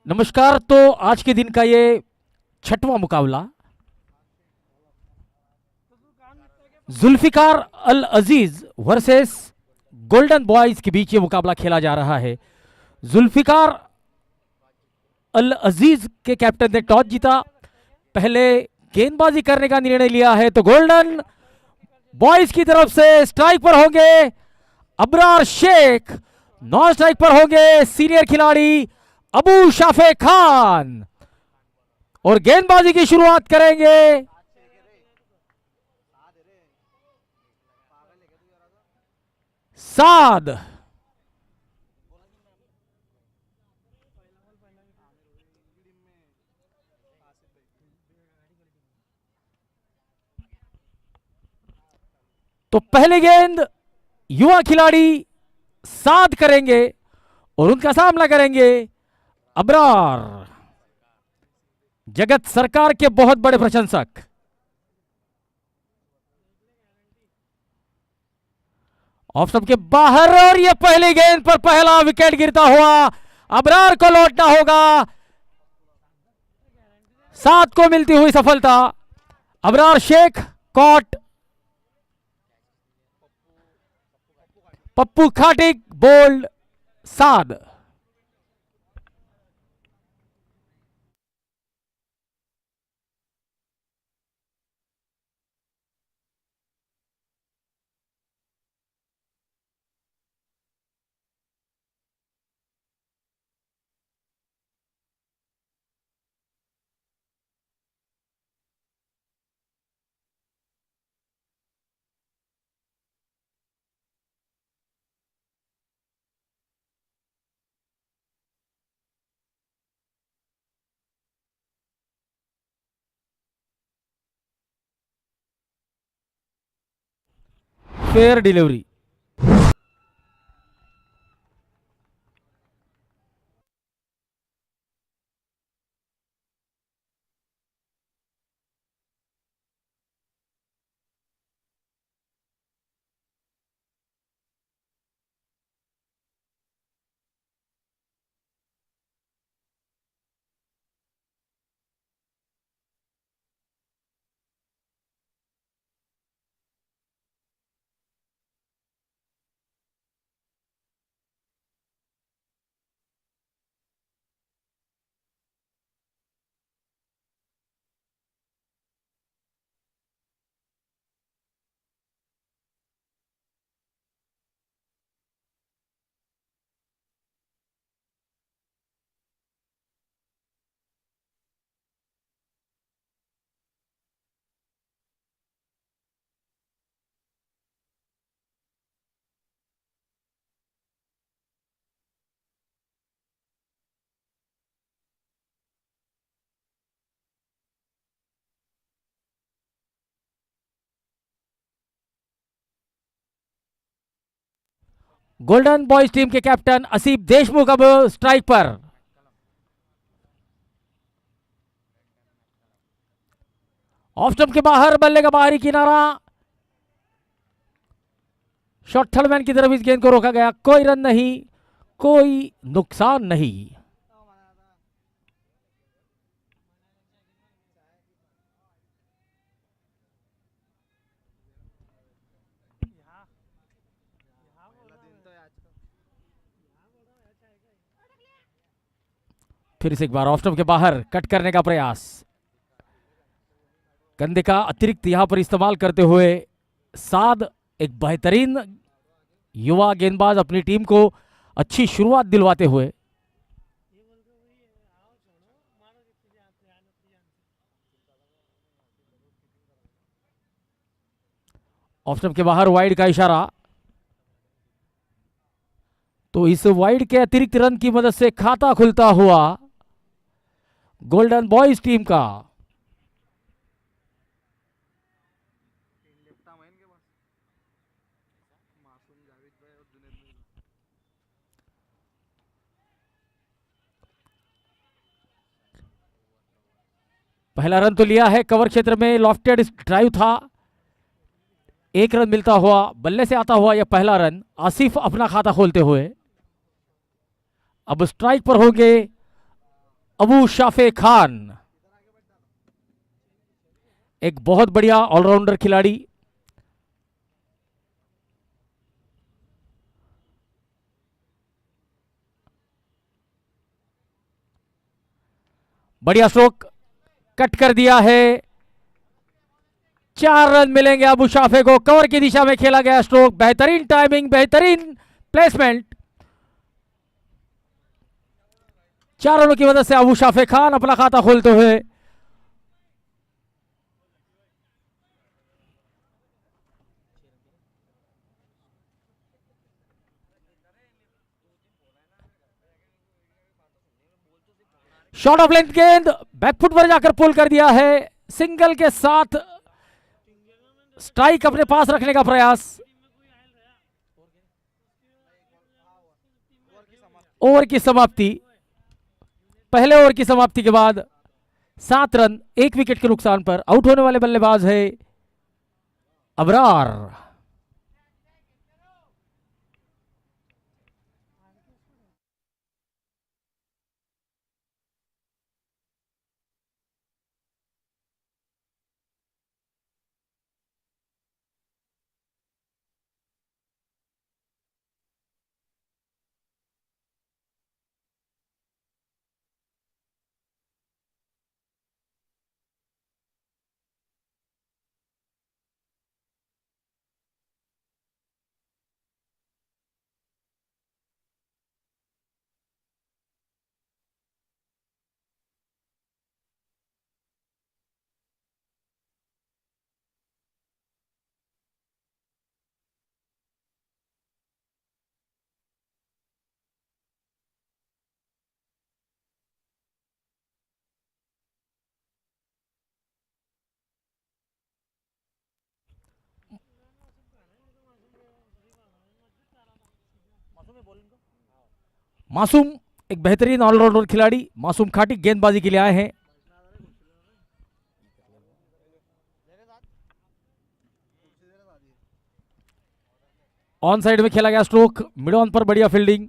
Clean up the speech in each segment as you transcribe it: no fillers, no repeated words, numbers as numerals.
नमस्कार। तो आज के दिन का ये छठवां मुकाबला जुल्फिकार अल अजीज वर्सेस गोल्डन बॉयज के बीच ये मुकाबला खेला जा रहा है। जुल्फिकार अल अजीज के कैप्टन ने टॉस जीता, पहले गेंदबाजी करने का निर्णय लिया है। तो गोल्डन बॉयज की तरफ से स्ट्राइक पर होंगे अबरार शेख, नॉन स्ट्राइक पर होंगे सीनियर खिलाड़ी अबू शाफे खान और गेंदबाजी की शुरुआत करेंगे साद। तो पहले गेंद युवा खिलाड़ी साद करेंगे और उनका सामना करेंगे अबरार, जगत सरकार के बहुत बड़े प्रशंसक। ऑफ स्टंप के बाहर और यह पहली गेंद पर पहला विकेट गिरता हुआ अबरार को लौटना होगा। सात को मिलती हुई सफलता। Abrar Shaikh caught, Pappu Khatik bowled, Saad. Fair delivery. Golden boys team के कैप्टन असीफ देशमुख अब स्ट्राइक पर। ऑफ स्टंप के बाहर, बल्ले का बाहरी किनारा, शॉट थर्ड मैन की तरफ इस गेंद को रोका गया। कोई रन नहीं, कोई नुकसान नहीं। फिर से एक बार ऑफ स्टंप के बाहर कट करने का प्रयास, कंधे का अतिरिक्त यहां पर इस्तेमाल करते हुए साद, एक बेहतरीन युवा गेंदबाज, अपनी टीम को अच्छी शुरुआत दिलवाते हुए। ऑफ स्टंप के बाहर वाइड का इशारा। तो इस वाइड के अतिरिक्त रन की मदद से खाता खुलता हुआ गोल्डन बॉयज टीम का। पहला रन तो लिया है, कवर क्षेत्र में लॉफ्टेड ड्राइव था, एक रन मिलता हुआ, बल्ले से आता हुआ यह पहला रन। आसिफ अपना खाता खोलते हुए अब स्ट्राइक पर होंगे अबू शाफे खान, एक बहुत बढ़िया ऑलराउंडर खिलाड़ी। बढ़िया स्ट्रोक, कट कर दिया है। 4 रन मिलेंगे अबू शाफे को। कवर की दिशा में खेला गया स्ट्रोक, बेहतरीन टाइमिंग, बेहतरीन प्लेसमेंट। 4 रनों की मदद से अबू शाफे खान अपना खाता खोलते हुए। शॉट ऑफ लेंथ गेंद बैकफुट पर जाकर पुल कर दिया है। सिंगल के साथ स्ट्राइक अपने पास रखने का प्रयास। ओवर की समाप्ति, पहले ओवर की समाप्ति के बाद 7 रन 1 विकेट के नुकसान पर आउट होने वाले बल्लेबाज है अबरार। मासूम एक बेहतरीन ऑलराउंडर खिलाड़ी, मासूम खाटी गेंदबाजी के लिए आए हैं। ऑन साइड में खेला गया स्ट्रोक, मिड ऑन पर बढ़िया फील्डिंग।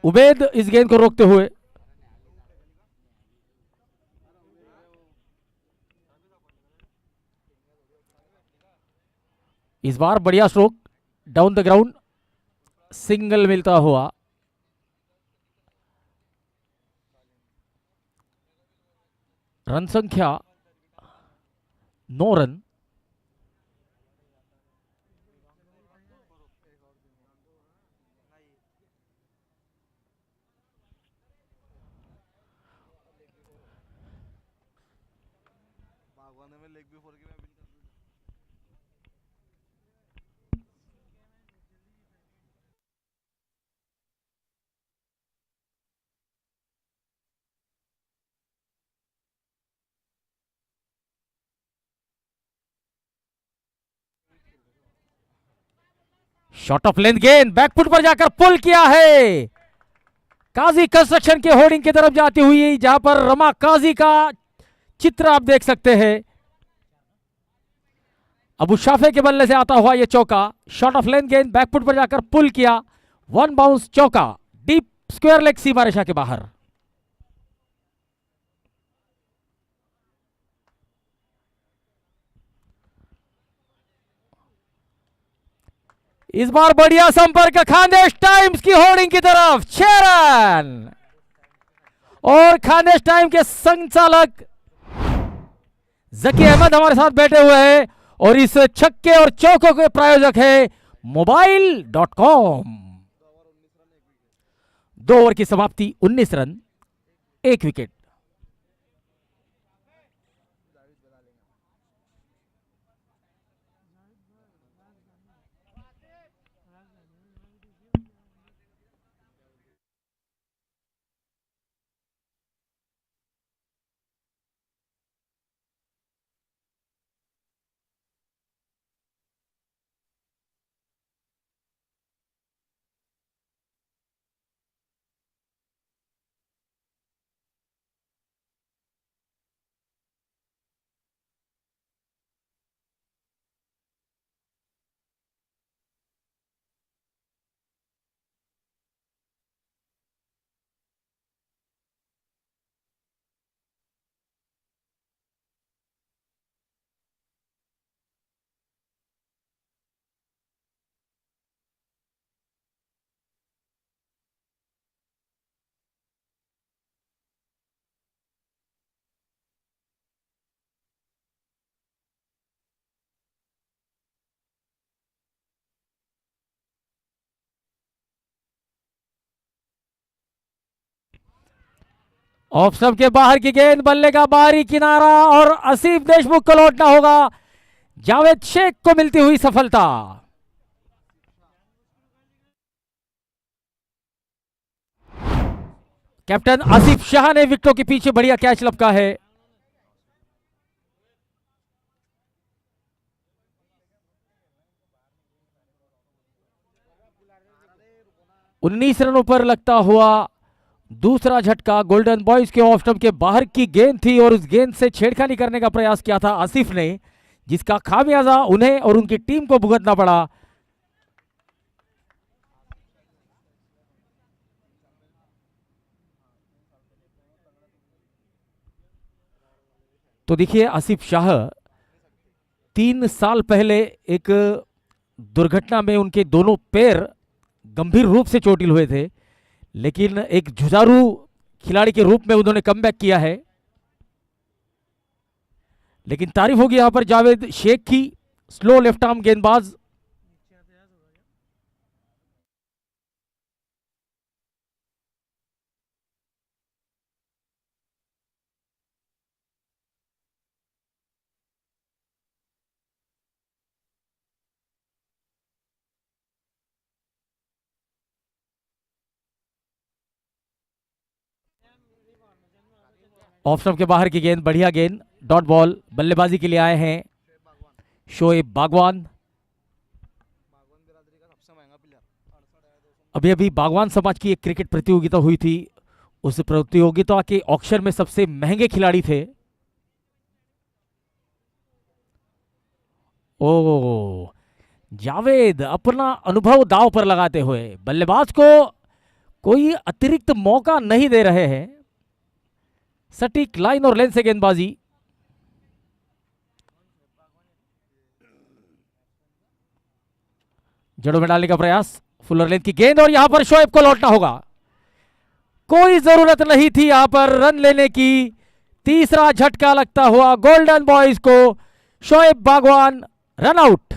उबैद इस गेंद को रोकते हुए। इस बार बढ़िया stroke, down the ground, single मिलता हुआ। रन संख्या 9 रन। शॉट ऑफ लेंथ गेंद बैकफुट पर जाकर पुल किया है। काजी कंस्ट्रक्शन के होर्डिंग की तरफ जाती हुई, जहां पर रमा काजी का चित्र आप देख सकते हैं। अबू शाफे के बल्ले से आता हुआ यह चौका, शॉट ऑफ लेंथ गेंद बैकफुट पर जाकर पुल किया। 1 बाउंस चौका, डीप स्क्वायर लेग सीमा रेखा के बाहर। इस बार बढ़िया संपर्क खानदेश टाइम्स की होर्डिंग की तरफ, 6 रन। और खानदेश टाइम के संचालक जकी अहमद हमारे साथ बैठे हुए हैं, और इस छक्के और चौकों के प्रायोजक है मोबाइल.com। 2 ओवर की समाप्ति, 19 रन 1 विकेट। ऑफ स्टंप के बाहर की गेंद, बल्ले का बाहरी किनारा और आसिफ देशमुख को लौटना होगा। जावेद शेख को मिलती हुई सफलता। कैप्टन आसिफ शाह ने विकेटों के पीछे बढ़िया कैच लपका है। उन्नीस रनों पर लगता हुआ दूसरा झटका। गोल्डन बॉयज के ऑफ स्टंप के बाहर की गेंद थी और उस गेंद से छेड़खानी करने का प्रयास किया था आसिफ ने, जिसका खामियाजा उन्हें और उनकी टीम को भुगतना पड़ा। तो देखिए, आसिफ शाह 3 साल पहले एक दुर्घटना में उनके दोनों पैर गंभीर रूप से चोटिल हुए थे, लेकिन एक जुझारू खिलाड़ी के रूप में उन्होंने कमबैक किया है। लेकिन तारीफ होगी यहां पर जावेद शेख की, स्लो लेफ्ट आर्म गेंदबाज। ऑफ स्टंप के बाहर की गेंद, बढ़िया गेंद, डॉट बॉल। बल्लेबाजी के लिए आए हैं शोएब बागवान। अभी अभी बागवान समाज की एक क्रिकेट प्रतियोगिता हुई थी, उस प्रतियोगिता के ऑक्शन में सबसे महंगे खिलाड़ी थे। ओ, जावेद अपना अनुभव दांव पर लगाते हुए बल्लेबाज को कोई अतिरिक्त मौका नहीं दे रहे हैं। सटीक लाइन और लेंथ से गेंदबाजी। जड़ों में डालने का प्रयास, फुलर लेंथ की गेंद और यहां पर शोएब को लौटना होगा। कोई जरूरत नहीं थी यहां पर रन लेने की। तीसरा झटका लगता हुआ गोल्डन बॉयज को। शोएब बागवान रन आउट।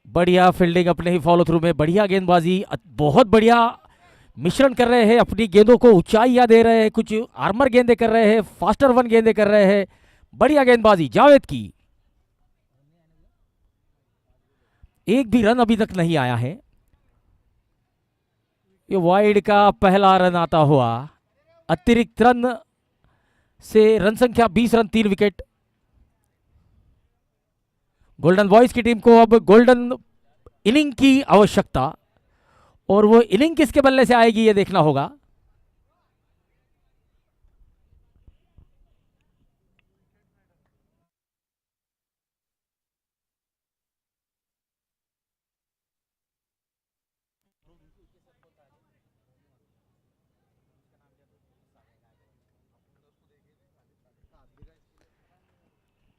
बढ़िया फील्डिंग अपने ही फॉलो थ्रू में, बढ़िया गेंदबाजी, बहुत बढ़िया मिश्रण कर रहे हैं। अपनी गेंदों को ऊंचाइयां दे रहे हैं, कुछ आर्मर गेंदे कर रहे हैं, फास्टर वन गेंदे कर रहे हैं। बढ़िया गेंदबाजी जावेद की। एक भी रन अभी तक नहीं आया है। ये वाइड का पहला रन आता हुआ। अतिरिक्त रन से रन संख्या 20 रन, 3 विकेट। गोल्डन बॉयज की टीम को अब गोल्डन इनिंग की आवश्यकता, और वो इनिंग किसके बल्ले से आएगी ये देखना होगा।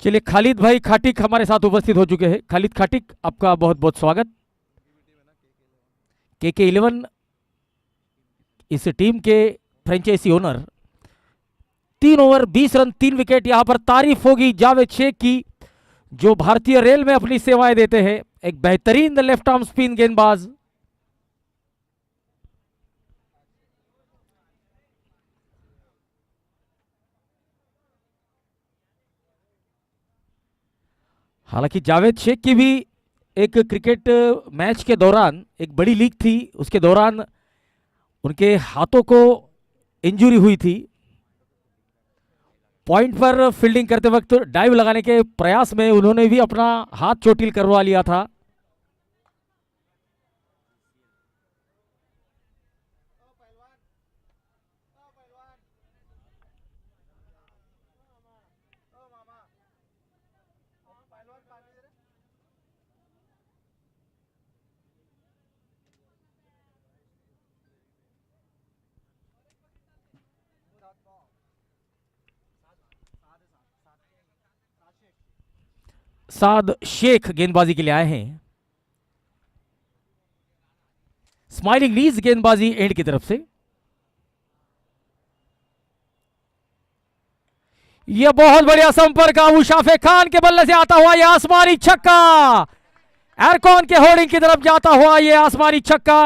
चलिए, खालिद भाई खाटिक हमारे साथ उपस्थित हो चुके हैं। खालिद खाटिक, आपका बहुत बहुत स्वागत। KK11 इस टीम के franchise owner. 3 over 20 run, 3 wicket. यहां पर तारीफ होगी जावेद शेख की, जो भारतीय रेल में अपनी सेवाएं देते हैं। एक बेहतरीन लेफ्ट आर्म स्पिन गेंदबाज। हालांकि जावेद शेख की भी एक क्रिकेट मैच के दौरान, एक बड़ी लीग थी उसके दौरान उनके हाथों को इंजरी हुई थी। पॉइंट पर फील्डिंग करते वक्त डाइव लगाने के प्रयास में उन्होंने भी अपना हाथ चोटिल करवा लिया था। साद शेख गेंदबाजी के लिए आए हैं। स्माइलिंग नीज गेंदबाजी एंड की तरफ से। यह बहुत बढ़िया संपर्क अबू शाफिक खान के बल्ले से आता हुआ यह आसमानी छक्का, एरकॉन के होर्डिंग की तरफ जाता हुआ यह आसमानी छक्का।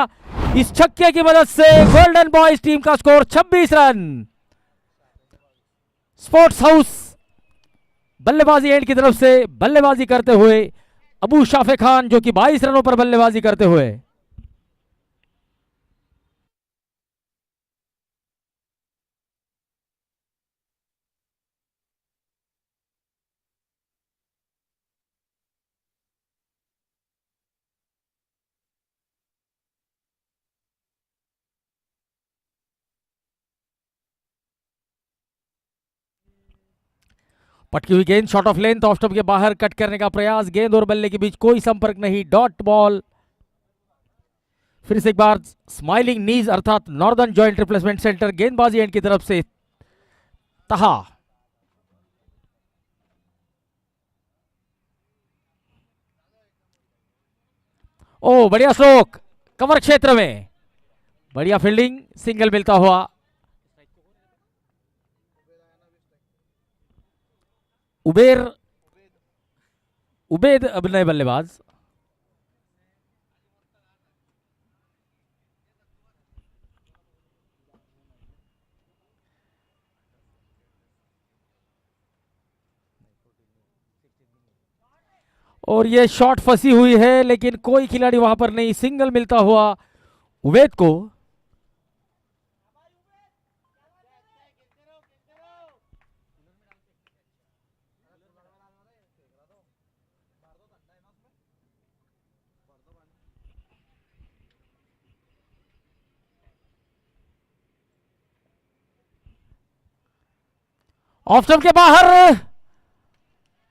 इस छक्के की मदद से गोल्डन बॉयज टीम का स्कोर 26 रन। स्पोर्ट्स हाउस बल्लेबाजी एंड की तरफ से बल्लेबाजी करते हुए अबू शाफिक खान, जो कि 22 रनों पर बल्लेबाजी करते हुए। पटकी हुई गेंद short of length, off stump के बाहर कट करने का प्रयास, गेंद और बल्ले के बीच कोई संपर्क नहीं, डॉट बॉल। फिर से एक बार स्माइलिंग नीज अर्थात नॉर्दर्न जॉइंट रिप्लेसमेंट सेंटर गेंदबाजी एंड की तरफ से तहा। ओ बढ़िया स्ट्रोक कवर क्षेत्र में, बढ़िया फील्डिंग, सिंगल मिलता हुआ। उबेद अब नए बल्लेबाज। और ये शॉट फंसी हुई है लेकिन कोई खिलाड़ी वहां पर नहीं, सिंगल मिलता हुआ उबेद को। ऑफ स्टंप के बाहर,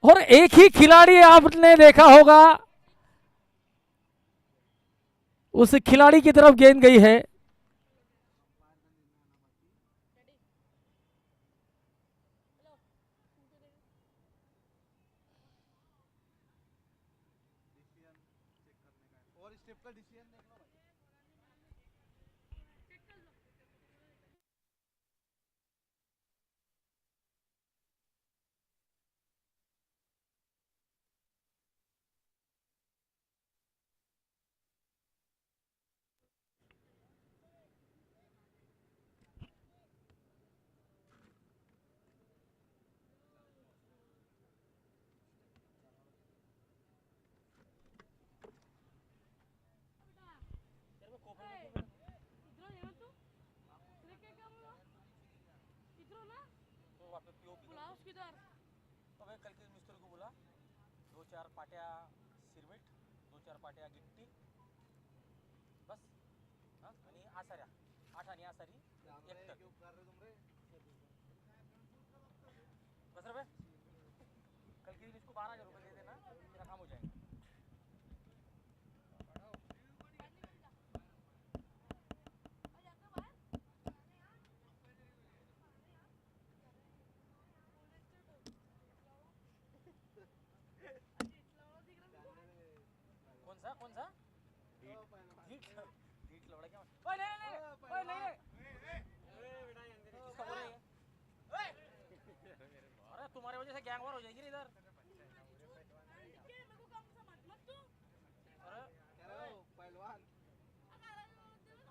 और एक ही खिलाड़ी आपने देखा होगा, उस खिलाड़ी की तरफ गेंद गई है। तुम्हारे वजह से गैंग वॉर हो जाएगी इधर।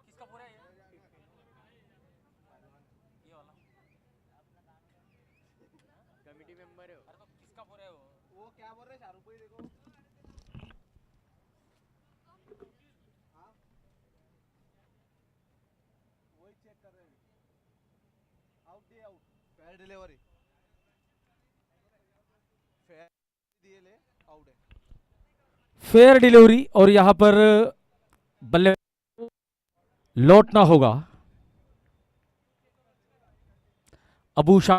किसका पूरा है ये वाला? कमिटी मेंबर है। अरे तो किसका पूरा है वो? क्या फेयर डिलीवरी फेयर दिए ले आउट है। फेयर डिलीवरी और यहां पर बल्ले लौटना होगा। Abu Shah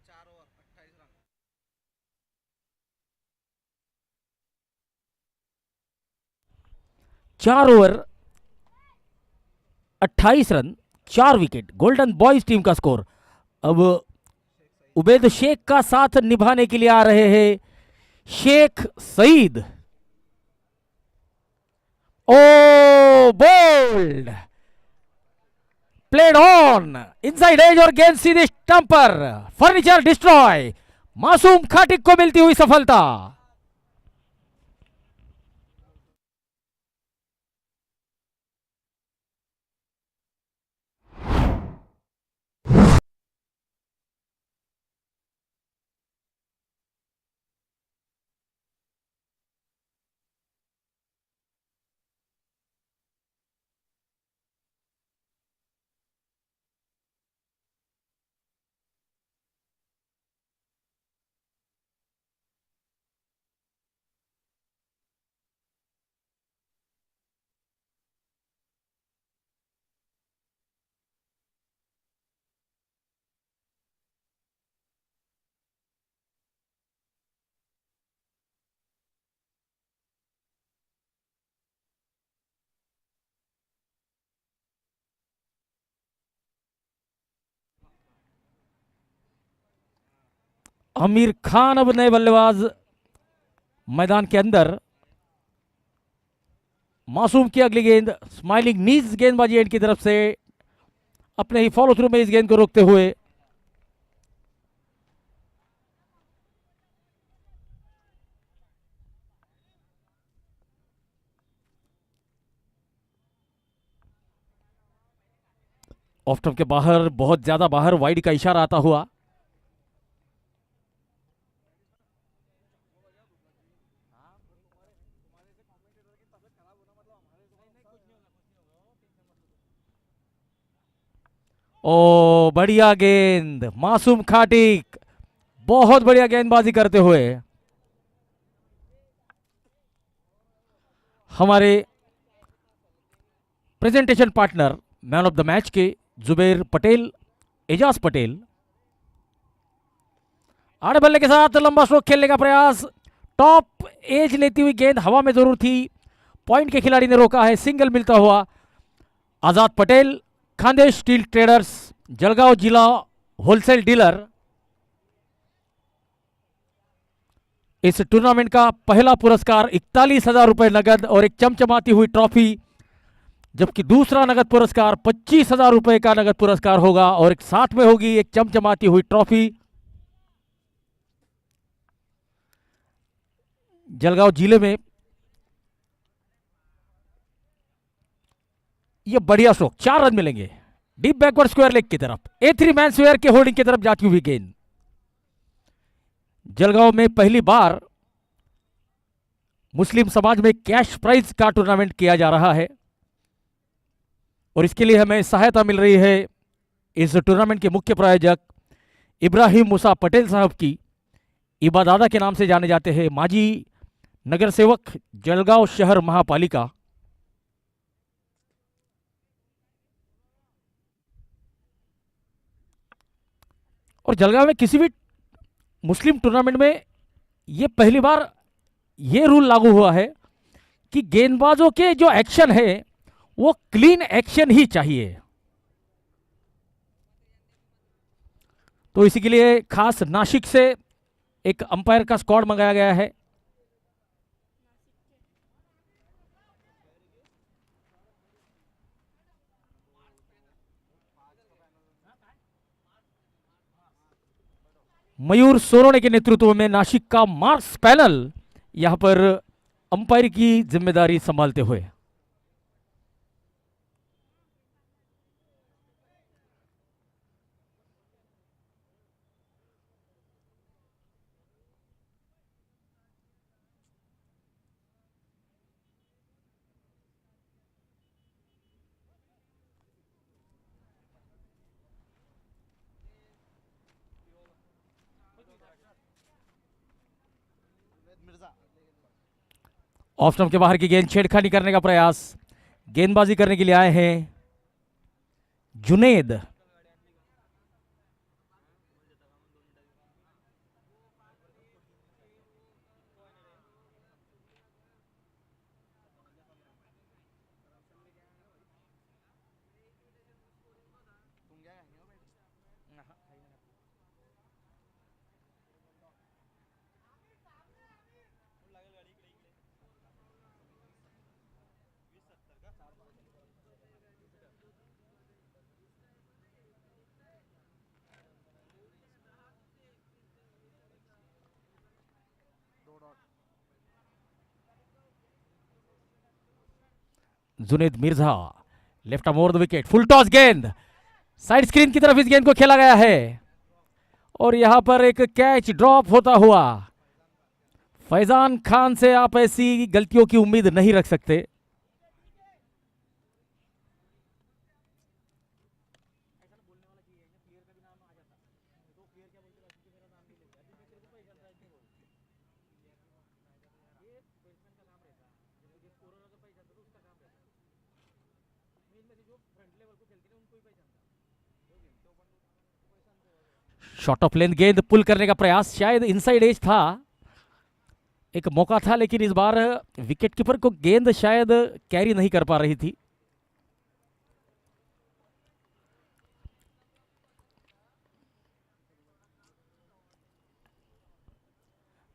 4 over 28 run. 4 over 28 run 4 wicket, golden boys team का स्कोर। अब उबैद शेख का साथ निभाने के लिए आ रहे हैं शेख सईद। ओ bowled played on inside edge और गेंद सीधे स्टंप पर, फर्नीचर डिस्ट्रॉय। मासूम खाटिक को मिलती हुई सफलता। आमिर खान अब नए बल्लेबाज मैदान के अंदर। मासूम की अगली गेंद, स्माइलिंग नीज गेंदबाजी एंड की तरफ से अपने ही फॉलो थ्रू में इस गेंद को रोकते हुए। ऑफ स्टंप के बाहर, बहुत ज्यादा बाहर, वाइड का इशारा आता हुआ। ओ बढ़िया गेंद, मासूम खाटिक बहुत बढ़िया गेंदबाजी करते हुए हमारे presentation partner man of the match के जुबैर पटेल, एजाज पटेल। आड़े बल्ले के साथ लंबा स्ट्रोक खेलने का प्रयास, टॉप एज लेती हुई गेंद हवा में जरूर थी, पॉइंट के खिलाड़ी ने रोका है, सिंगल मिलता हुआ। आजाद पटेल, खानदेश स्टील ट्रेडर्स, जलगांव जिला होलसेल डीलर। इस टूर्नामेंट का पहला पुरस्कार 41,000 रुपए नगद और एक चमचमाती हुई ट्रॉफी, जबकि दूसरा नगद पुरस्कार 25,000 रुपए का नगद पुरस्कार होगा और एक साथ में होगी एक चमचमाती हुई ट्रॉफी। जलगांव जिले में यह बढ़िया स्ट्रोक, 4 रन मिलेंगे। डीप बैकवर्ड स्क्वायर लेग की तरफ, A3 मैन स्क्वायर के होल्डिंग की तरफ जाती हुई गेंद। जलगांव में पहली बार मुस्लिम समाज में कैश प्राइज का टूर्नामेंट किया जा रहा है और इसके लिए हमें सहायता मिल रही है इस टूर्नामेंट के मुख्य प्रायोजक इब्राहिम मूसा पटेल साहब की। इबादादा के नाम से जाने जाते हैं, माजी नगर सेवक जलगांव शहर महापालिका। और जलगांव में किसी भी मुस्लिम टूर्नामेंट में ये पहली बार ये रूल लागू हुआ है कि गेंदबाजों के जो एक्शन है वो क्लीन एक्शन ही चाहिए। तो इसी के लिए खास नासिक से एक अंपायर का स्क्वाड मंगाया गया है। मयूर सोरोने के नेतृत्व में नासिक का मार्क्स पैनल यहां पर अंपायर की जिम्मेदारी संभालते हुए। मिर्जा ऑफ स्टंप के बाहर की गेंद, छेड़खानी करने का प्रयास, गेंदबाजी करने के लिए आए हैं जुनेद। तुम क्या कहेंगे हो भाई? दो dot Junaid Mirza left arm over the wicket, full toss गेंद साइड स्क्रीन की तरफ इस गेंद को खेला गया है और यहां पर एक कैच ड्रॉप होता हुआ। फैजान खान से आप ऐसी गलतियों की उम्मीद नहीं रख सकते। शॉट ऑफ लेंथ गेंद पुल करने का प्रयास, शायद इनसाइड एज था, एक मौका था, लेकिन इस बार विकेट कीपर को गेंद शायद कैरी नहीं कर पा रही थी।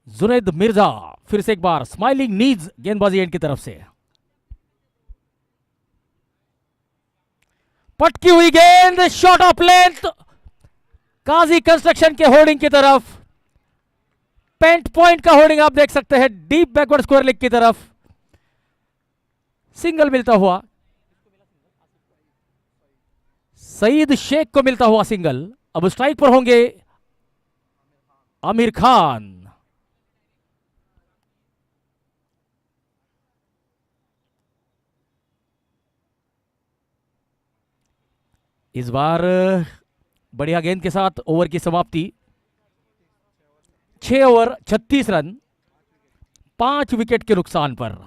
जुनैद मिर्जा फिर से एक बार स्माइलिंग नीज गेंदबाजी एंड की तरफ से, पटकी हुई गेंद, short of length, Qazi construction के होर्डिंग की तरफ, पेंट पॉइंट का होर्डिंग आप देख सकते हैं, डीप बैकवर्ड स्क्वायर लेग की तरफ, सिंगल मिलता हुआ, सईद शेख को मिलता हुआ सिंगल। अब स्ट्राइक पर होंगे आमिर खान। इस बार बढ़िया गेंद के साथ ओवर की समाप्ति, 6 ओवर 36 रन 5 विकेट के नुकसान पर।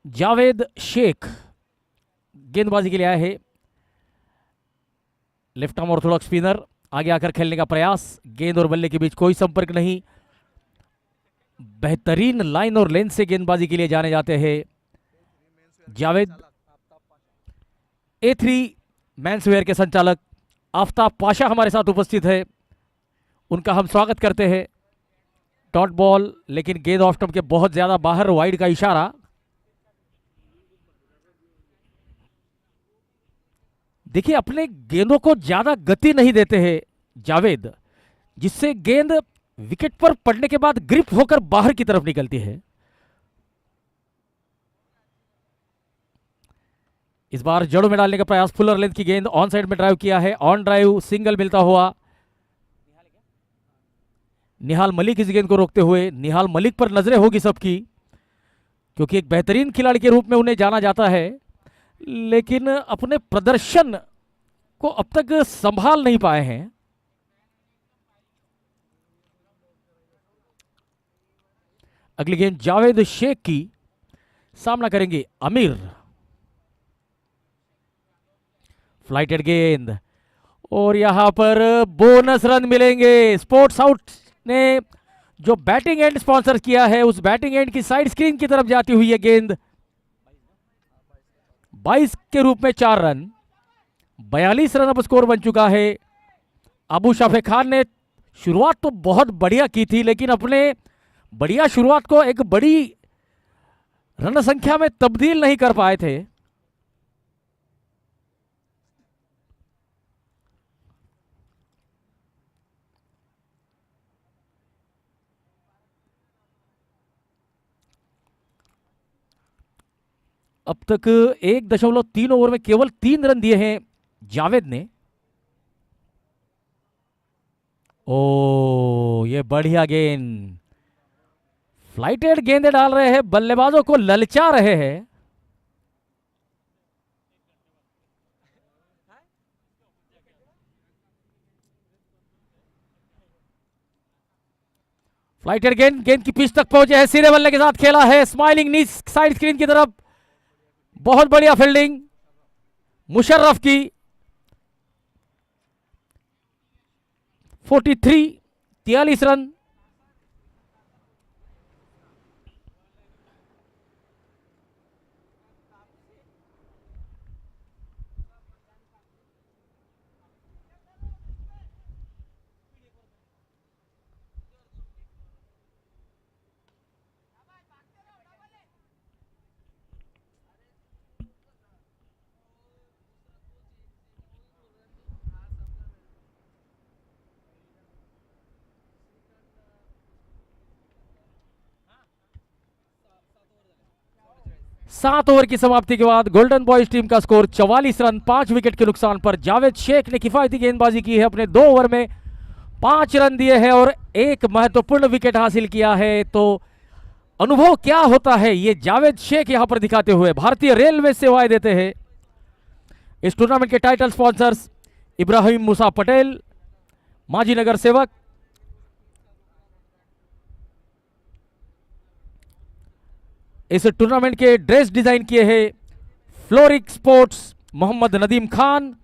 जावेद शेख गेंदबाजी के लिए आए हैं, लेफ्ट आर्म ऑर्थोडॉक्स स्पिनर, आगे आकर खेलने का प्रयास, गेंद और बल्ले के बीच कोई संपर्क नहीं, बेहतरीन लाइन और लेंथ से गेंदबाजी के लिए जाने जाते हैं जावेद। A3 मेंसवेयर के संचालक आफ्ताब पाशा हमारे साथ उपस्थित है, उनका हम स्वागत करते हैं। डॉट बॉल, लेकिन गेंद ऑफ स्टंप के बहुत ज्यादा बाहर, वाइड का इशारा। देखिए, अपने गेंदों को ज्यादा गति नहीं देते हैं जावेद, जिससे गेंद विकेट पर पड़ने के बाद ग्रिप होकर बाहर की तरफ निकलती है। इस बार जड़ों में डालने का प्रयास, फुलर लेंथ की गेंद, ऑन साइड में ड्राइव किया है, ऑन ड्राइव सिंगल मिलता हुआ। निहाल मलिक इस गेंद को रोकते हुए, निहाल मलिक पर नजरें होगी सबकी क्योंकि एक बेहतरीन खिलाड़ी के रूप में उन्हें जाना जाता है, लेकिन अपने प्रदर्शन को अब तक संभाल नहीं पाए हैं। अगली गेंद जावेद शेख की, सामना करेंगे आमिर। फ्लाइटेड गेंद और यहां पर बोनस रन मिलेंगे। स्पोर्ट्स हाउस ने जो बैटिंग एंड स्पॉन्सर किया है उस बैटिंग एंड की साइड स्क्रीन की तरफ जाती हुई है गेंद। 22 के रूप में 4 रन, 42 रन अब स्कोर बन चुका है। अबू शाफे खान ने शुरुआत तो बहुत बढ़िया की थी, लेकिन अपने बढ़िया शुरुआत को एक बड़ी रन संख्या में तब्दील नहीं कर पाए थे। अब तक 1.3 ओवर में केवल 3 रन दिए हैं जावेद ने। ओ ये बढ़िया गेंद, फ्लाइटेड गेंदें डाल रहे हैं, बल्लेबाजों को ललचा रहे हैं। फ्लाइटेड गेंद, गेंद की पिच तक पहुंचे है, सीधे बल्ले के साथ खेला है, स्माइलिंग नीच साइड स्क्रीन की तरफ। बहुत बढ़िया फील्डिंग मुशर्रफ की। 43 रन। सात ओवर की समाप्ति के बाद गोल्डन बॉयज टीम का स्कोर 44 रन 5 विकेट के नुकसान पर। जावेद शेख ने किफायती गेंदबाजी की है, अपने 2 ओवर में 5 रन दिए हैं और एक महत्वपूर्ण विकेट हासिल किया है। तो अनुभव क्या होता है ये जावेद शेख यहां पर दिखाते हुए। भारतीय रेलवे सेवाएं देते हैं। इस टूर्नामेंट के टाइटल स्पॉन्सर्स इब्राहिम मूसा पटेल, माजी नगर सेवक। इस टूर्नामेंट के ड्रेस डिजाइन किए हैं फ्लोरिक स्पोर्ट्स, मोहम्मद नदीम खान।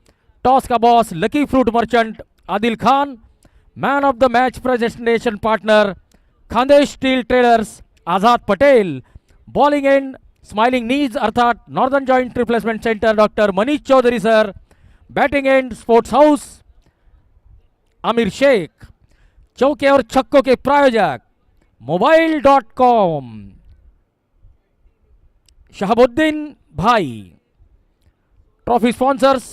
टॉस का boss lucky fruit merchant Adil Khan. Man of the match presentation partner Khandesh steel traders Azad Patel. Bowling end smiling knees अर्थात northern joint replacement centre doctor Manish Chaudhary sir. Batting end sports house Aamir Shaikh. चौके और छक्कों के प्रायोजक मोबाइल.com शहाबुद्दीन भाई। ट्रॉफी स्पॉन्सर्स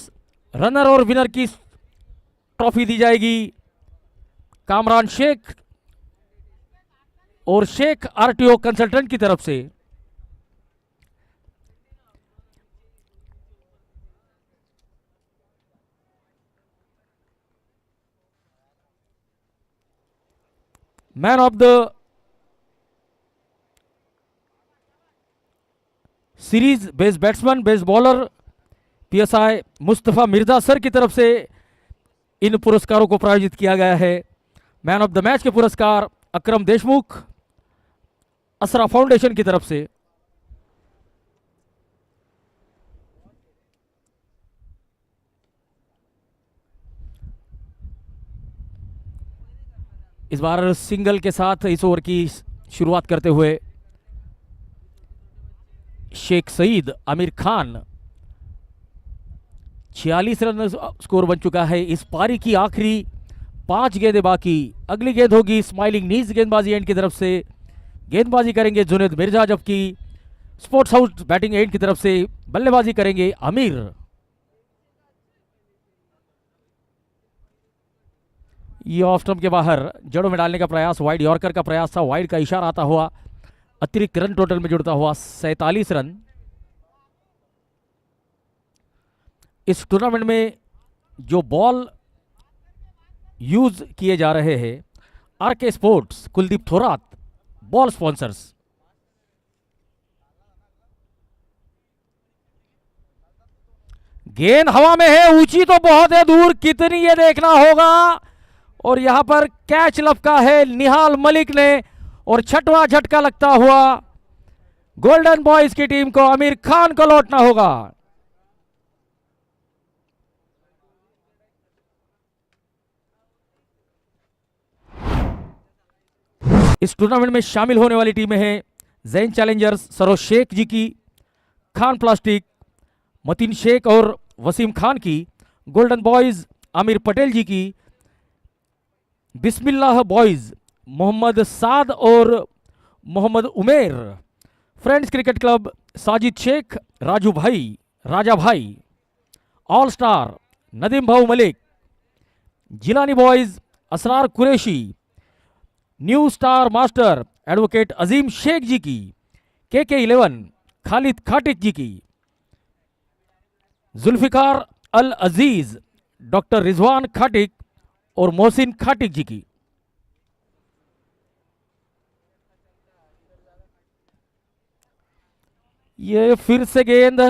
रनर और विनर की ट्रॉफी दी जाएगी कामरान शेख और शेख आरटीओ कंसल्टेंट की तरफ से। Man of the series best batsman, best bowler PSI Mustafa Mirza sir की तरफ से इन पुरस्कारों को प्रायोजित किया गया है। मैन ऑफ द मैच के पुरस्कार अकरम देशमुख असरा फाउंडेशन की तरफ से। इस बार सिंगल के साथ इस ओवर की शुरुआत करते हुए शेख सईद आमिर खान। 46 रन स्कोर बन चुका है। इस पारी की आखिरी 5 गेंदें बाकी। अगली गेंद होगी स्माइलिंग नीज गेंदबाजी एंड की तरफ से। गेंदबाजी करेंगे जुनेद मिर्जा, जबकि स्पोर्ट्स हाउस बैटिंग एंड की तरफ से बल्लेबाजी करेंगे आमिर। ये ऑफ स्टंप के बाहर जड़ों में डालने का प्रयास, वाइड यॉर्कर का प्रयास था, वाइड का इशारा आता हुआ अतिरिक्त रन टोटल में जुड़ता हुआ 47 रन। इस टूर्नामेंट में जो बॉल यूज किए जा रहे हैं RK sports, Kuldeep Thorat, ball sponsors. गेंद हवा में है, ऊंची तो बहुत है, दूर कितनी ये देखना होगा। और यहां पर कैच लपका है निहाल मलिक ने, और छठवां झटका लगता हुआ गोल्डन बॉयज की टीम को आमिर खान को लौटना होगा। इस टूर्नामेंट में शामिल होने वाली टीमें हैं जैन चैलेंजर्स सरोज शेख जी की, खान प्लास्टिक मतीन शेख और वसीम खान की, गोल्डन बॉयज आमिर पटेल जी की, बिस्मिल्लाह बॉयज मोहम्मद साद और Mohammad Umer, friends cricket club Sajid Shaikh, Raju भाई, राजा भाई, ऑल स्टार नदीम भाऊ Malik, Jilani boys Asrar Qureshi, new star master advocate Azeem Shaikh ji की, के 11 खालिद खाटिक जी की, जुल्फिकार अल अजीज डॉक्टर रिजवान खाटिक और मोहसिन खाटिक जी की। ये फिर से गेंद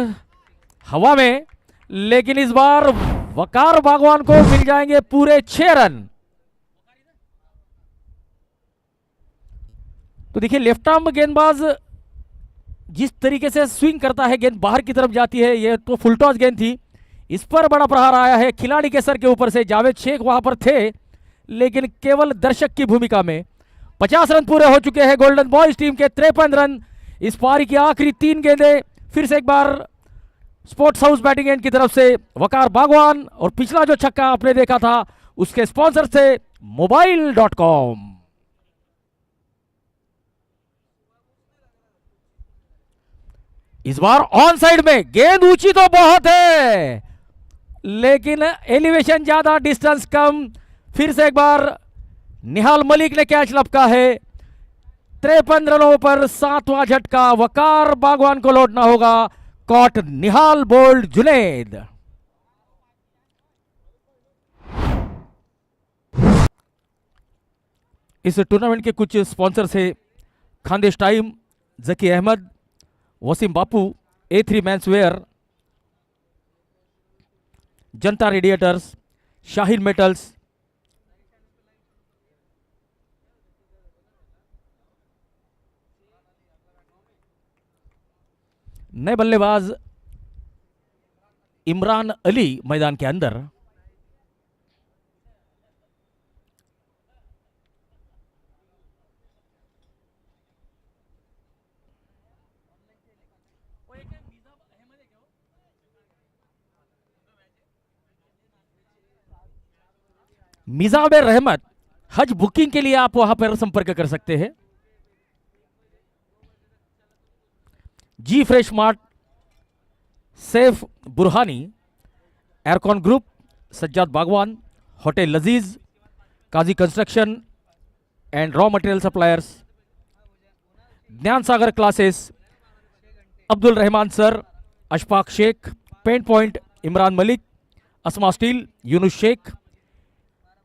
हवा में, लेकिन इस बार वकार बागवान को मिल जाएंगे पूरे 6 रन। तो देखिए लेफ्ट आर्म गेंदबाज जिस तरीके से स्विंग करता है, गेंद बाहर की तरफ जाती है। ये तो फुल टॉस गेंद थी, इस पर बड़ा प्रहार आया है खिलाड़ी के सर के ऊपर से। जावेद शेख वहां पर थे, लेकिन केवल दर्शक की भूमिका में। 50 रन पूरे हो चुके हैं गोल्डन बॉयज टीम के, 53 रन इस पारी की आखिरी 3 गेंदें। फिर से एक बार स्पोर्ट्स हाउस बैटिंग एंड की तरफ से वकार बागवान, और पिछला जो छक्का आपने देखा था उसके स्पॉन्सर थे मोबाइल.com। इस बार ऑन साइड में गेंद ऊंची तो बहुत है, लेकिन एलिवेशन ज्यादा, डिस्टेंस कम। फिर से एक बार निहाल मलिक ने कैच लपका है। 53 रनों पर 7वां झटका वकार बागवान को लौटना होगा। कॉट निहाल, बोल्ड जुनैद। इस टूर्नामेंट के कुछ स्पॉन्सर है खानदेश टाइम, जकी अहमद, वसीम बापू, A3 मेंसवेयर, जनता रेडिएटर्स, शाहीन मेटल्स, नए बल्लेबाज इमरान अली मैदान के अंदर। मिजाब रहमत, हज बुकिंग के लिए आप वहां पर संपर्क कर सकते हैं। G fresh mart, Saif Burhani, aircon group, Sajjad Bagwan, hotel Lazeez, Qazi construction and raw material suppliers, Gyan Sagar classes, Abdul Rehman sir, Ashfaq Shaikh, paint point Imran Malik, Asma steel Younus Shaikh,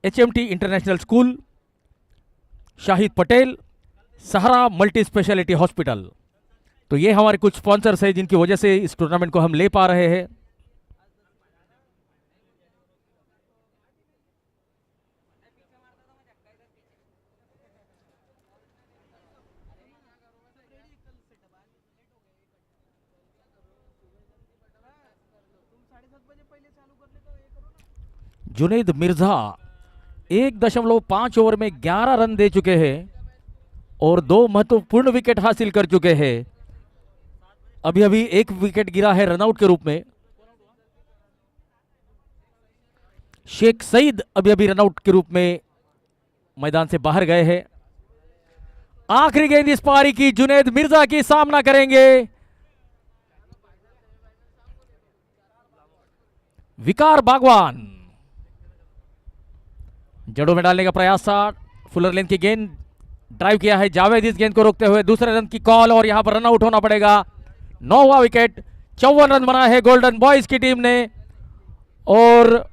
HMT international school, Shahid Patel, Sahara multi speciality hospital. तो ये हमारे कुछ स्पॉन्सर्स हैं जिनकी वजह से इस टूर्नामेंट को हम ले पा रहे हैं। जुनैद मिर्जा 1.5 ओवर में 11 रन दे चुके हैं और 2 महत्वपूर्ण विकेट हासिल कर चुके हैं। अभी अभी एक विकेट गिरा है रनआउट के रूप में। शेख सईद अभी अभी रनआउट के रूप में मैदान से बाहर गए हैं। आखिरी गेंद इस पारी की जुनैद मिर्जा की सामना करेंगे विकार बागवान। जड़ों में डालने का प्रयास था, फुलर लेंथ की गेंद ड्राइव किया है जावेद, इस गेंद को रोकते हुए दूसरे रन की कॉल और यहां पर रन आउट होना पड़ेगा। 9वां विकेट, 54 रन बनाए है गोल्डन बॉयज की टीम ने। और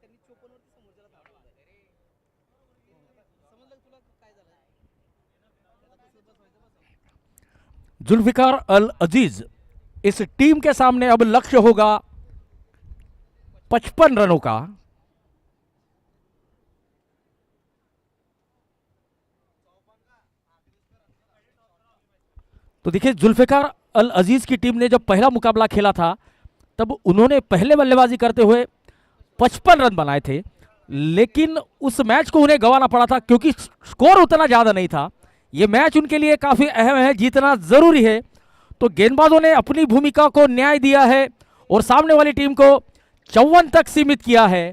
त्यांनी 54 वरती समोरच्याला थांबवलंय. समजलं तुला काय झालं? त्याला कसं बसवायचं बसव. जुल्फिकार अल अजीज, इस टीम के सामने अब लक्ष्य होगा 55 रनों का। तो देखिए, जुल्फिकार अल अजीज की टीम ने जब पहला मुकाबला खेला था तब उन्होंने पहले बल्लेबाजी करते हुए 55 रन बनाए थे, लेकिन उस मैच को उन्हें गंवाना पड़ा था क्योंकि स्कोर उतना ज्यादा नहीं था। यह मैच उनके लिए काफी अहम है, जीतना जरूरी है। तो गेंदबाजों ने अपनी भूमिका को न्याय दिया है और सामने वाली टीम को 54 तक सीमित किया है।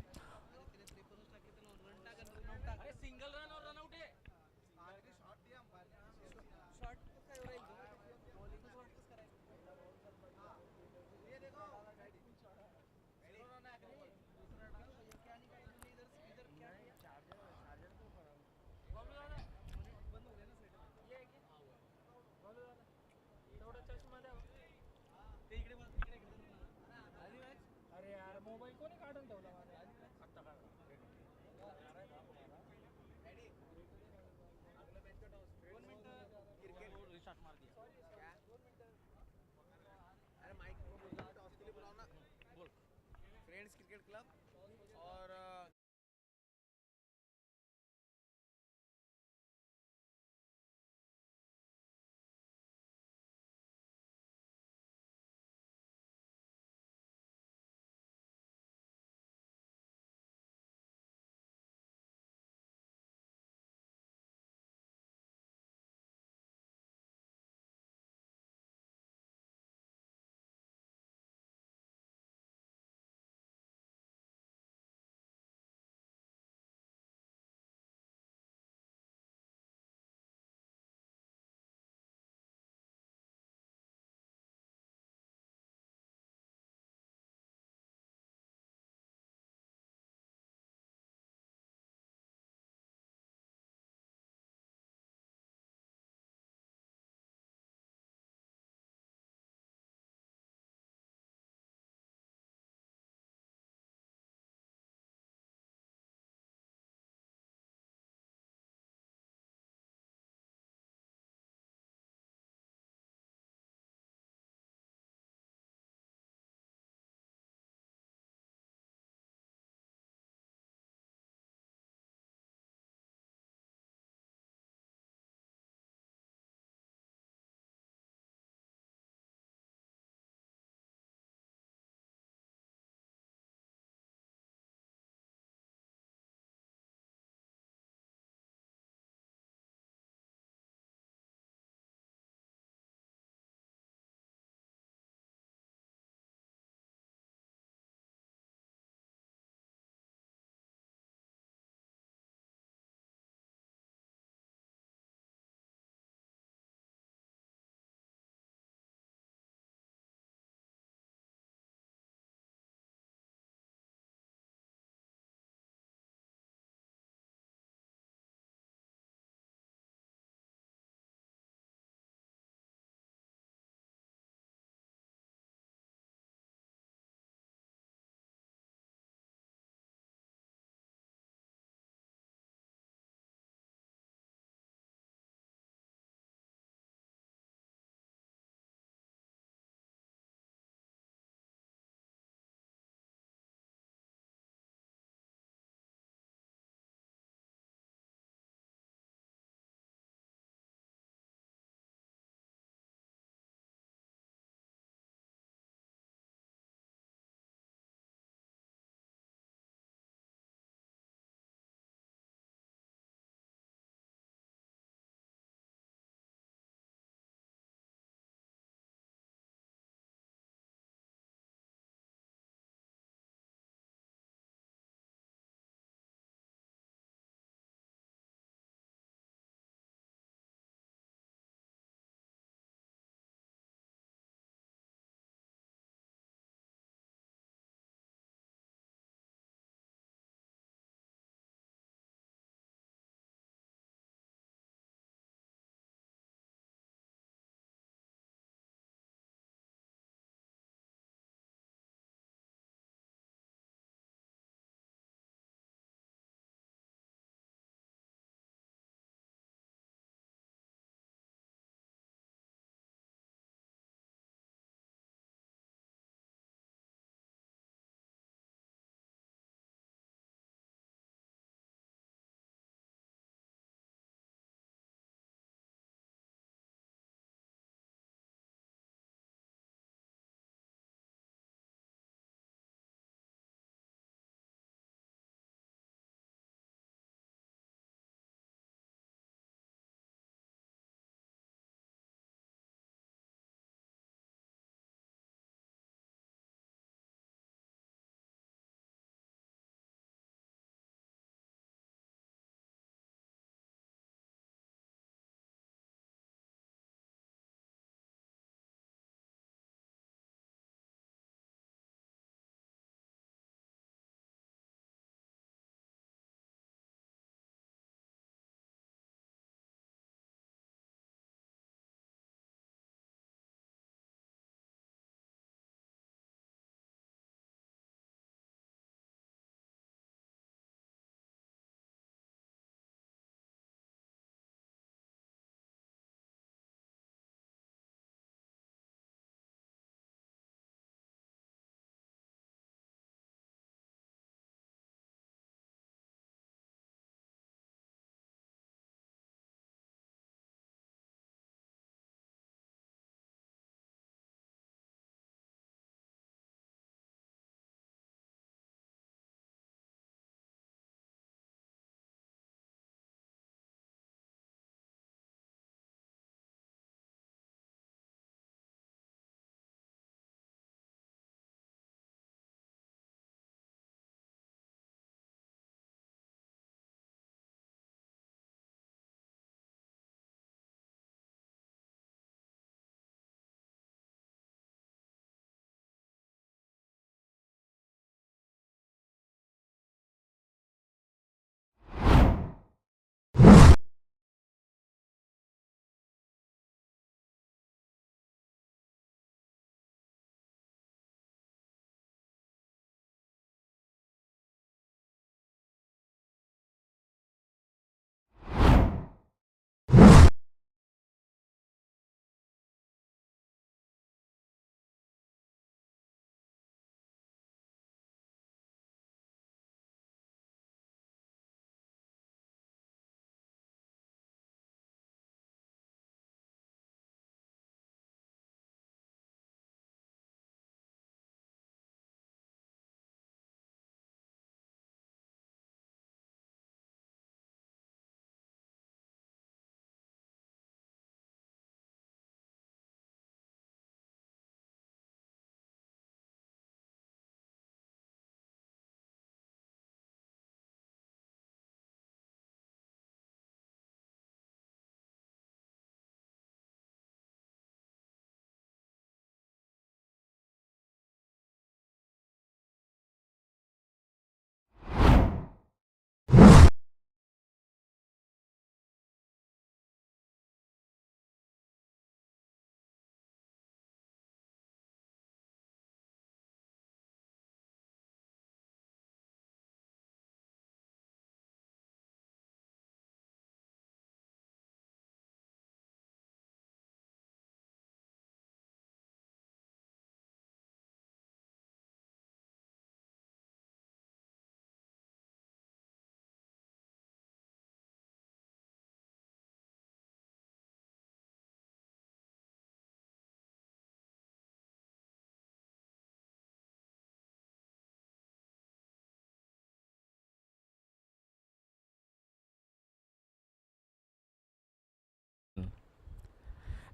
फ्रेंड्स क्रिकेट क्लब और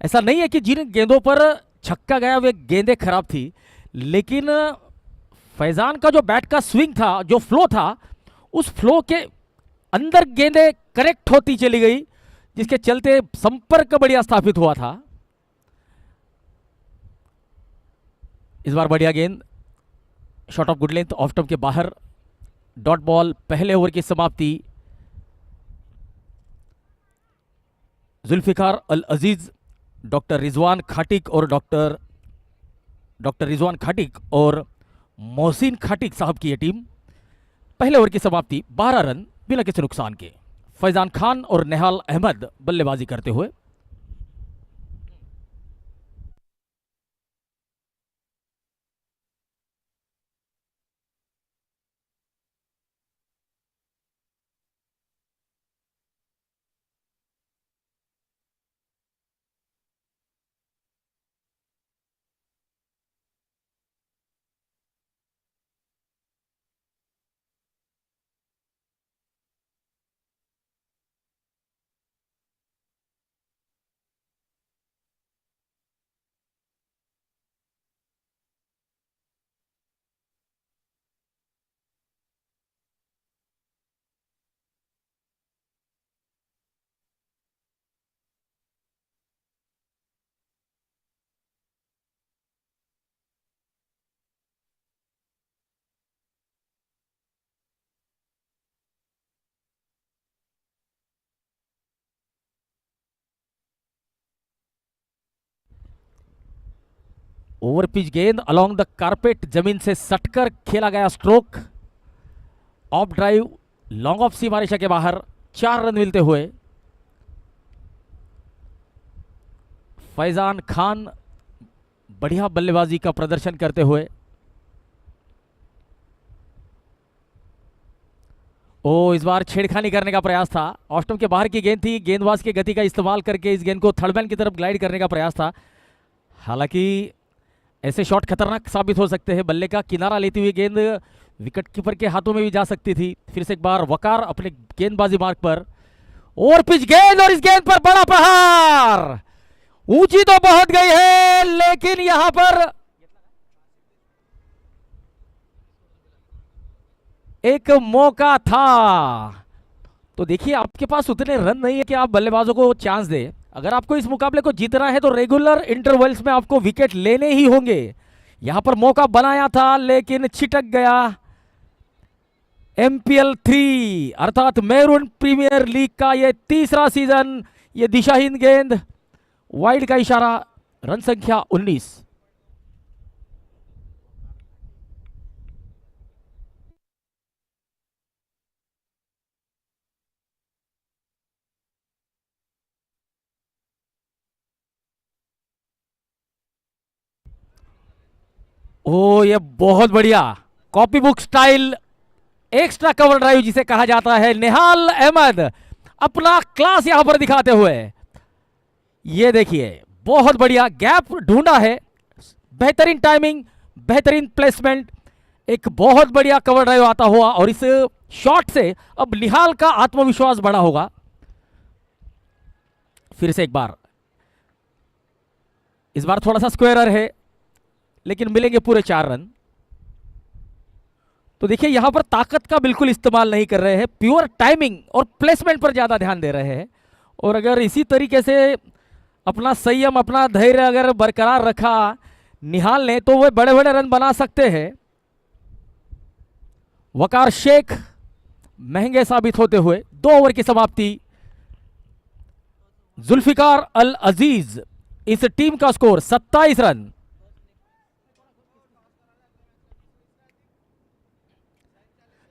ऐसा नहीं है कि जिन गेंदों पर छक्का गया वे गेंदें खराब थी, लेकिन फैजान का जो बैट का स्विंग था, जो फ्लो था, उस फ्लो के अंदर गेंदें करेक्ट होती चली गई, जिसके चलते संपर्क बढ़िया स्थापित हुआ था। इस बार बढ़िया गेंद, short of good length, off stump के बाहर, डॉट बॉल। पहले ओवर की समाप्ति। जुल्फिकार अल अजीज, डॉक्टर रिजवान खाटिक और मोहसिन खाटिक साहब की यह टीम। पहले ओवर की समाप्ति 12 रन बिना किसी नुकसान के। फैजान खान और नेहाल अहमद बल्लेबाजी करते हुए। ओवर पिच गेंद अलोंग द कारपेट, जमीन से सटकर खेला गया stroke. Off drive, long off सीमारेखा के बाहर, 4 रन मिलते हुए। फैजान खान बढ़िया बल्लेबाजी का प्रदर्शन करते हुए। इस बार छेड़खानी करने का प्रयास था। ऑफ स्टंप के बाहर की गेंद थी, गेंदबाज की गति का इस्तेमाल करके इस गेंद को थर्डमैन की तरफ ग्लाइड करने का प्रयास था। हालांकि ऐसे शॉट खतरनाक साबित हो सकते हैं। बल्ले का किनारा लेती हुई गेंद विकेट कीपर के हाथों में भी जा सकती थी। फिर से एक बार वकार अपने गेंदबाजी मार्ग पर, ओवर पिच गेंद और इस गेंद पर बड़ा प्रहार। ऊंची तो बहुत गई है, लेकिन यहां पर एक मौका था। तो देखिए, आपके पास उतने रन नहीं है कि आप बल्लेबाजों को चांस दें। अगर आपको इस मुकाबले को जीतना है तो रेगुलर इंटरवल्स में आपको विकेट लेने ही होंगे। यहां पर मौका बनाया था लेकिन छिटक गया। MPL 3 अर्थात मैरून प्रीमियर लीग का यह तीसरा सीजन, यह दिशाहीन गेंद, वाइड का इशारा, रन संख्या 19। ये बहुत बढ़िया copy book style extra cover drive जिसे कहा जाता है। नेहाल अहमद अपना क्लास यहां पर दिखाते हुए, ये देखिए बहुत बढ़िया गैप ढूंढा है, बेहतरीन टाइमिंग, बेहतरीन प्लेसमेंट, एक बहुत बढ़िया कवर ड्राइव आता हुआ। और इस शॉट से अब निहाल का आत्मविश्वास बढ़ा होगा। फिर से एक बार, इस बार थोड़ा सा स्क्वेयर है लेकिन मिलेंगे पूरे 4 रन। तो देखिए यहां पर ताकत का बिल्कुल इस्तेमाल नहीं कर रहे हैं, प्योर टाइमिंग और प्लेसमेंट पर ज्यादा ध्यान दे रहे हैं। और अगर इसी तरीके से अपना संयम, अपना धैर्य अगर बरकरार रखा निहाल ने, तो वे बड़े बड़े रन बना सकते हैं। वकार शेख महंगे साबित होते हुए। 2 ओवर की समाप्ति। जुल्फिकार अल अजीज, इस टीम का स्कोर 27 रन।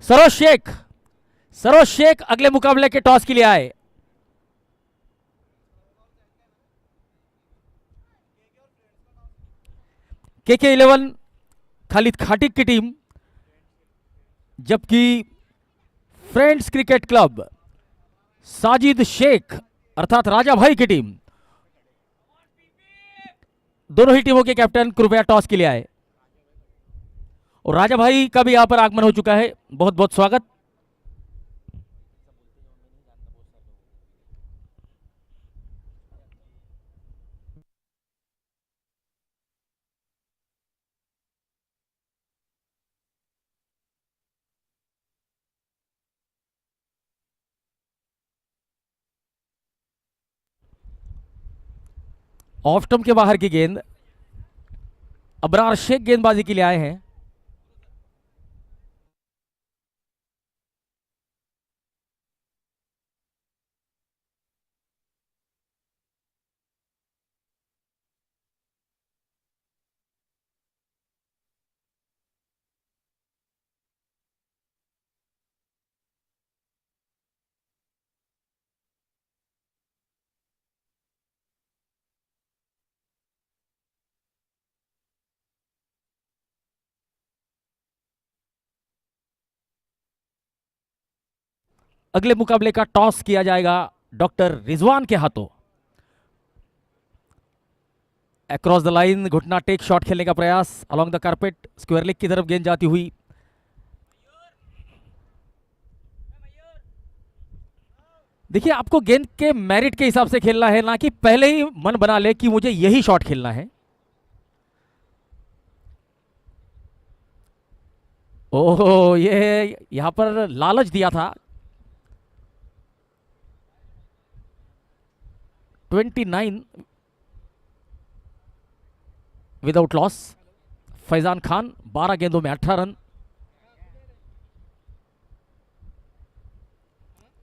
सरोज शेख अगले मुकाबले के टॉस के लिए आए। KK11 खालिद खाटिक की टीम, जबकि friends cricket club Sajid Shaikh अर्थात राजा भाई की टीम। दोनों ही टीमों के कैप्टन कृपया टॉस के लिए आए। और राजा भाई का भी यहां पर आगमन हो चुका है, बहुत बहुत स्वागत। ऑफ स्टंप के बाहर की गेंद, अबरार शेख गेंदबाजी के लिए आए हैं। अगले मुकाबले का टॉस किया जाएगा डॉक्टर रिजवान के हाथों। अक्रॉस द लाइन घुटना टेक शॉट खेलने का प्रयास, along the carpet square leg की तरफ गेंद जाती हुई। देखिए, आपको गेंद के मेरिट के हिसाब से खेलना है, ना कि पहले ही मन बना ले कि मुझे यही शॉट खेलना है। ओह, ये यहां पर लालच दिया था। 29 विदाउट लॉस। फैजान खान 12 गेंदों में 18 रन।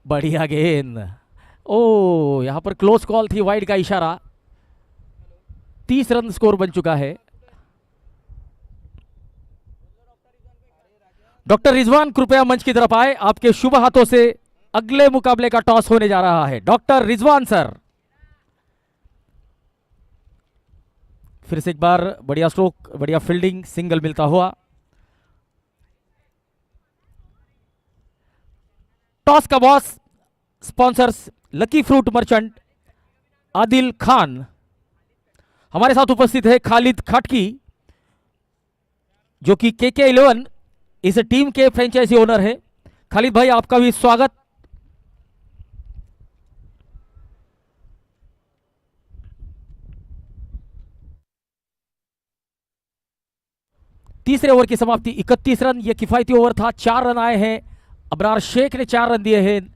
बढ़िया गेंद। ओ, यहां पर क्लोज कॉल थी, वाइड का इशारा। 30 रन स्कोर बन चुका है। डॉक्टर रिजवान कृपया मंच की तरफ आए, आपके शुभ हाथों से अगले मुकाबले का टॉस होने जा रहा है। डॉक्टर रिजवान सर, फिर से एक बार बढ़िया स्ट्रोक, बढ़िया फील्डिंग, सिंगल मिलता हुआ। टॉस का boss sponsors lucky fruit merchant Adil Khan. हमारे साथ उपस्थित है खालिद खाटकी, जो कि KK11 इस टीम के फ्रेंचाइजी ओनर है। खालिद भाई, आपका भी स्वागत। तीसरे ओवर की समाप्ति 31 रन, यह किफायती ओवर था। 4 रन आए हैं, अबरार शेख ने 4 रन दिए हैं।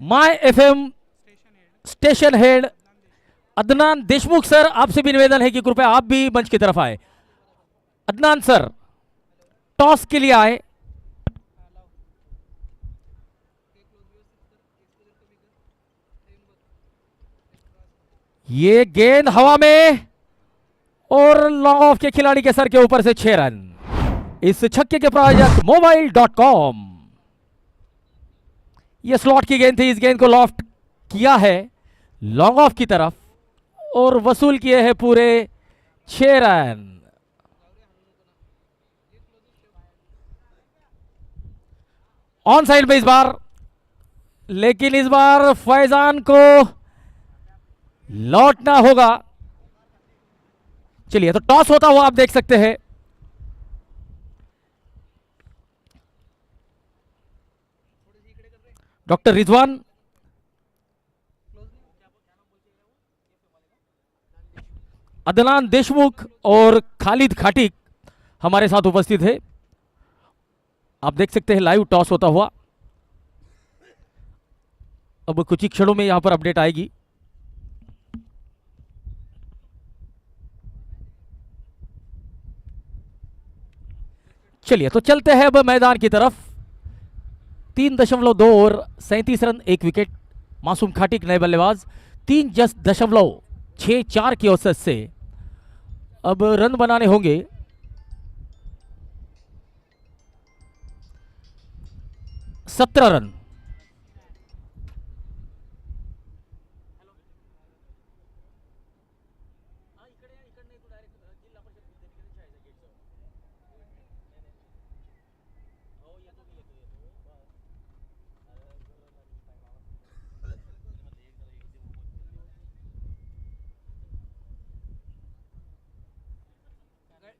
My FM station head Adnan Deshmukh sir, आपसे भी निवेदन है कि कृपया आप भी मंच की तरफ आए। अदनान सर टॉस के लिए आए। ये गेंद हवा में और लॉन्ग ऑफ के खिलाड़ी के सर के ऊपर से 6 रन। इस छक्के के प्रायोजक मोबाइल.com। यह स्लॉट की गेंद थी, इस गेंद को लॉफ्ट किया है लॉन्ग ऑफ की तरफ और वसूल किए हैं पूरे 6 रन। ऑन साइड में इस बार, लेकिन इस बार फैजान को लौटना होगा। चलिए, तो टॉस होता हुआ आप देख सकते हैं। डॉक्टर रिजवान, अदनान देशमुख और खालिद खाटिक हमारे साथ उपस्थित है। आप देख सकते हैं लाइव टॉस होता हुआ। अब कुछ ही क्षणों में यहां पर अपडेट आएगी। चलिए, तो चलते हैं अब मैदान की तरफ। 3.2 ओवर 37 रन 1 विकेट। मासूम खाटिक नए बल्लेबाज 3.64 की औसत से अब रन बनाने होंगे। सत्रह रन।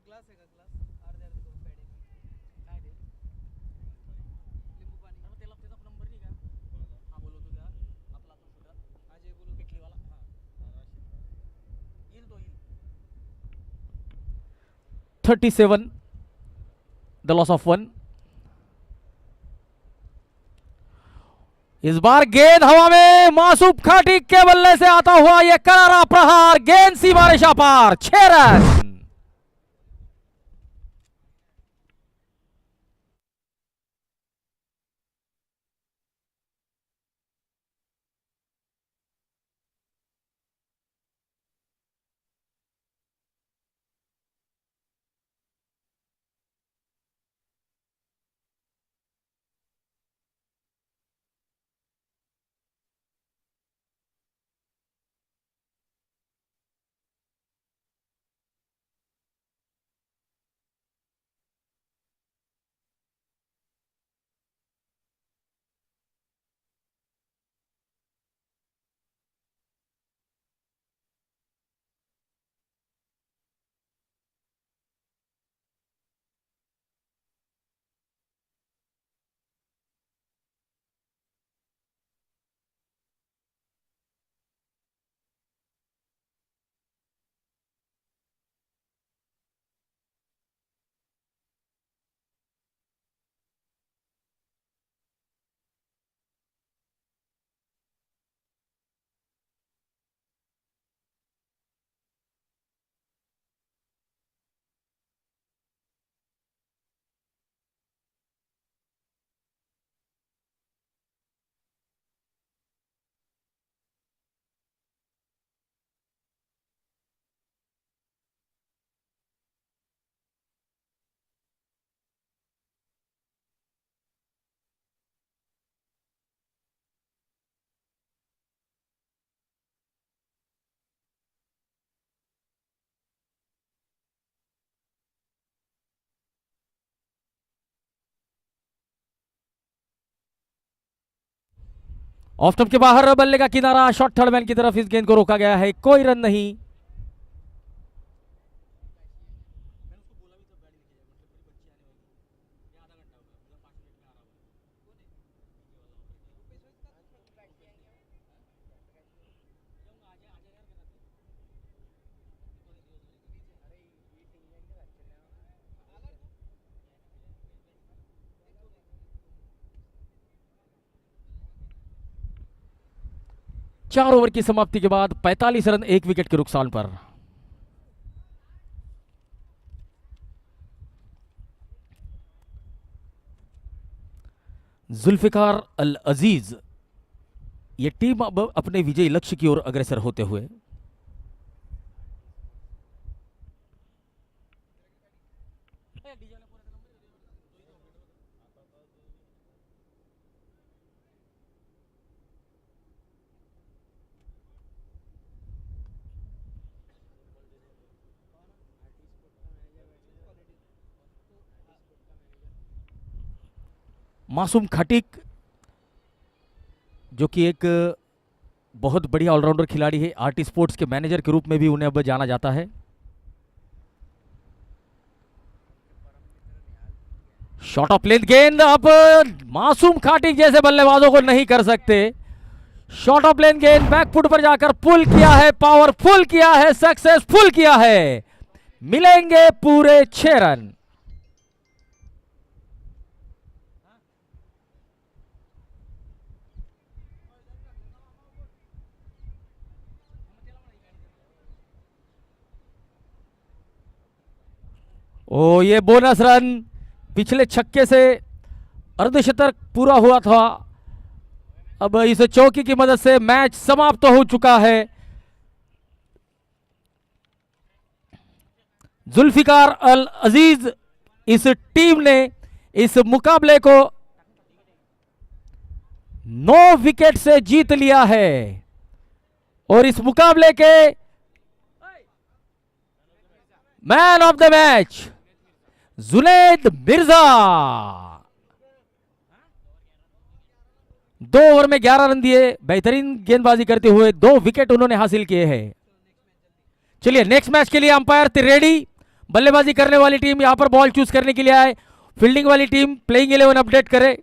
ग्लास आहे का ग्लास अर्ध्या अर्धे करून पॅड काय ते लिंबू पाणी त्याला त्याचा नंबर नाही का हा बोलवतो त्या आपला तो शूटर अजय बोलू पिटलीवाला हा येईल तो येईल 37, द लॉस ऑफ 1। इस बार गेंद हवा में, मासूम खाटिक के बल्ले से आता हुआ यह करारा प्रहार, गेंद सीमा रेखा पार, 6 रन। ऑफ स्टंप के बाहर बल्ले का किनारा, शॉट थर्ड मैन की तरफ, इस गेंद को रोका गया है, कोई रन नहीं। चार ओवर की समाप्ति के बाद 45 रन 1 विकेट के नुकसान पर। जुल्फिकार अल अजीज, ये टीम अब अपने विजयी लक्ष्य की ओर अग्रसर होते हुए मासूम खटीक, जो कि एक बहुत बढ़िया ऑलराउंडर खिलाड़ी है, आरटी स्पोर्ट्स के मैनेजर के रूप में भी उन्हें अब जाना जाता है। शॉट ऑफ लेंथ गेंद, अब मासूम खाटिक जैसे बल्लेबाजों को नहीं कर सकते। शॉट ऑफ लेंथ गेंद बैकफुट पर जाकर पुल किया है, पावरफुल किया है, सक्सेसफुल किया है, मिलेंगे पूरे 6 रन। ओ ये बोनस रन, पिछले छक्के से अर्धशतक पूरा हुआ था, अब इस चौकी की मदद से मैच समाप्त हो चुका है। जुल्फिकार अल अजीज, इस टीम ने इस मुकाबले को 9 विकेट से जीत लिया है और इस मुकाबले के man of the match Junaid Mirza. 2 over में 11 रन दिए, बेहतरीन गेंदबाजी करते हुए 2 विकेट उन्होंने हासिल किए हैं। चलिए नेक्स्ट मैच के लिए अंपायर रेडी, बल्लेबाजी करने वाली टीम यहां पर बॉल चूज करने के लिए आए, फील्डिंग वाली टीम प्लेइंग 11 अपडेट करे।